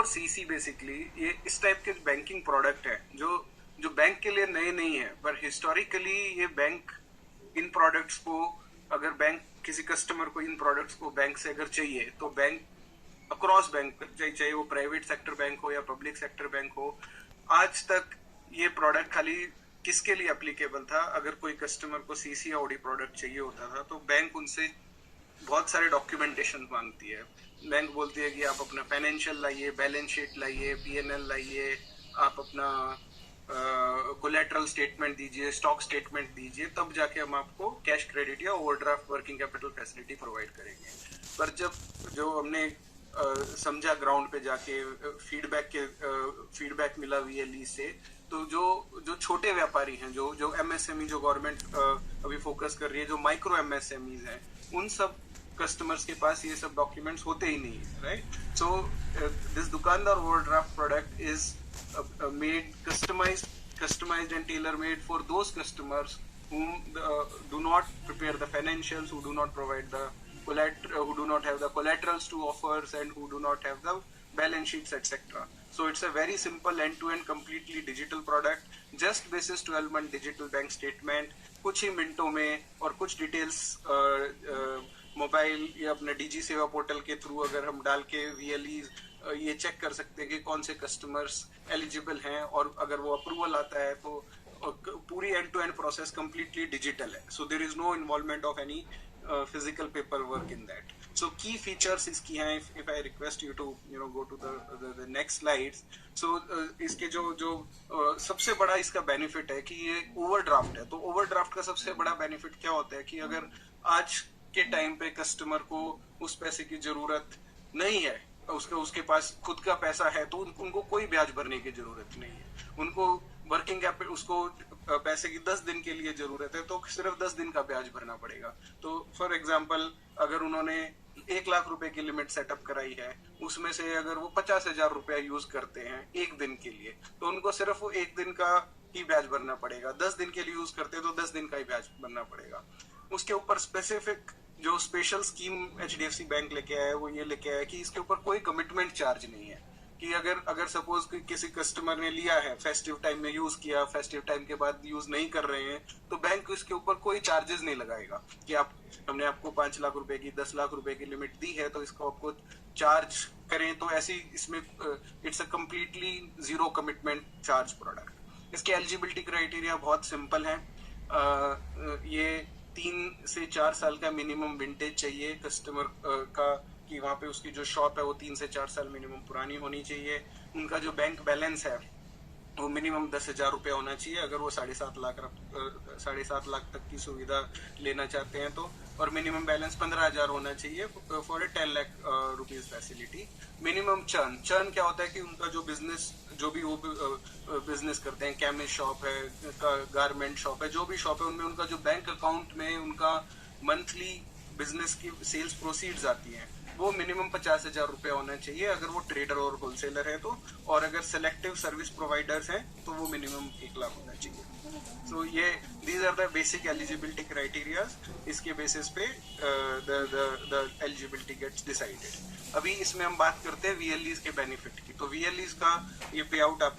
About CC basically, ये इस type के बैंकिंग प्रोडक्ट है जो जो बैंक के लिए नए नहीं है, पर हिस्टोरिकली ये बैंक इन प्रोडक्ट्स को, अगर बैंक किसी कस्टमर को इन प्रोडक्ट्स को बैंक से अगर चाहिए तो बैंक अक्रॉस बैंक, चाहे वो प्राइवेट सेक्टर बैंक हो या पब्लिक सेक्टर बैंक हो, आज तक ये प्रोडक्ट खाली किसके लिए एप्लीकेबल था? अगर कोई कस्टमर को सीसी या ओडी प्रोडक्ट चाहिए होता था तो बैंक उनसे बहुत सारे डॉक्यूमेंटेशन मांगती है। बैंक बोलती है कि आप अपना फाइनेंशियल लाइए, बैलेंस शीट लाइए, पीएनएल लाइए, आप अपना कोलेटरल स्टेटमेंट दीजिए, स्टॉक स्टेटमेंट दीजिए, तब जाके हम आपको कैश क्रेडिट या overdraft working capital facility provide करेंगे। पर जब जो हमने समझा ग्राउंड पे जाके, फीडबैक मिला वीएलई से, तो जो जो छोटे व्यापारी हैं, जो जो एमएसएमई, जो गवर्नमेंट अभी फोकस कर रही है, जो माइक्रो एमएसएमईज हैं, उन सब कस्टमर्स के पास ये सब डॉक्यूमेंट्स होते ही नहीं है, राइट? सो दिस दुकानदार overdraft product is made customized and tailor made for those customers who do not prepare the financials, who do not provide the who do not have the collaterals to offers, and who do not have the balance sheets, etc. So it's a very simple end-to-end completely digital product, just basis 12-month digital bank statement, कुछ ही मिनटों में, और कुछ details mobile या अपने DG सेवा portal के through अगर हम डाल के वीएलई ये चेक कर सकते हैं कि कौन से कस्टमर्स एलिजिबल हैं, और अगर वो अप्रूवल आता है तो पूरी end to end process completely digital है। So there is no involvement of any physical paper work in that. So key features इसकी हैं, if I request you to go to the next slides. So इसके जो सबसे बड़ा इसका benefit है कि ये ओवरड्राफ्ट है। तो ओवरड्राफ्ट का सबसे बड़ा बेनिफिट क्या होता है कि अगर आज के टाइम पे कस्टमर को उस पैसे की जरूरत नहीं है, उसके पास खुद का पैसा है, तो उनको कोई ब्याज भरने की जरूरत नहीं है। उनको वर्किंग कैपिटल, उसको पैसे की 10 दिन के लिए जरूरत है, तो सिर्फ 10 दिन का ब्याज भरना पड़ेगा। तो फॉर एग्जांपल, अगर उन्होंने 1 लाख रुपए की लिमिट सेटअप कराई है, उसमें से अगर वो 50,000 रुपया यूज करते हैं एक दिन के लिए, तो उनको सिर्फ वो एक दिन का ही ब्याज भरना पड़ेगा। 10 दिन के लिए यूज करते हैं तो 10 दिन का ही ब्याज भरना पड़ेगा। उसके ऊपर स्पेसिफिक जो स्पेशल स्कीम एचडीएफसी बैंक लेके आया है, वो ये लेके आया है कि इसके ऊपर कोई कमिटमेंट चार्ज नहीं है। कि अगर सपोज किसी कस्टमर ने लिया है, फेस्टिव टाइम में यूज किया, फेस्टिव टाइम के बाद यूज नहीं कर रहे हैं, तो बैंक इसके ऊपर कोई चार्जेस नहीं लगाएगा कि हमने आपको 5 लाख रुपए की, 10 लाख रुपए की लिमिट दी है, तो इसको आपको चार्ज करें। तो ऐसी इसमें it's a completely zero commitment charge product. इसके एलिजिबिलिटी क्राइटेरिया बहुत सिंपल है। ये 3 से 4 साल का मिनिमम विंटेज चाहिए कस्टमर का, कि वहाँ पे उसकी जो शॉप है वो 3 से 4 साल मिनिमम पुरानी होनी चाहिए। उनका जो बैंक बैलेंस है वो मिनिमम 10,000 रुपया होना चाहिए, अगर वो 7.5 लाख तक की सुविधा लेना चाहते हैं तो, और मिनिमम बैलेंस 15,000 होना चाहिए for a 10 lakh rupees facility. Minimum churn क्या होता है कि उनका जो बिजनेस, जो भी वो बिजनेस करते हैं, केमिस्ट शॉप है, गारमेंट शॉप है, जो भी शॉप है, उनमें उनका जो बैंक अकाउंट में उनका मंथली बिजनेस की सेल्स प्रोसीड्स आती हैं, वो मिनिमम 50,000 रुपया होना चाहिए अगर वो ट्रेडर और होलसेलर है तो, और अगर सेलेक्टिव सर्विस प्रोवाइडर्स हैं तो वो मिनिमम 1 लाख होना चाहिए। सो ये these are the basic eligibility criterias. इसके बेसिस पे द एलिजिबिलिटी गेट्स डिसाइडेड। अभी इसमें हम बात करते हैं वीएलईज के बेनिफिट की। तो वीएलईज का ये पे आउट आप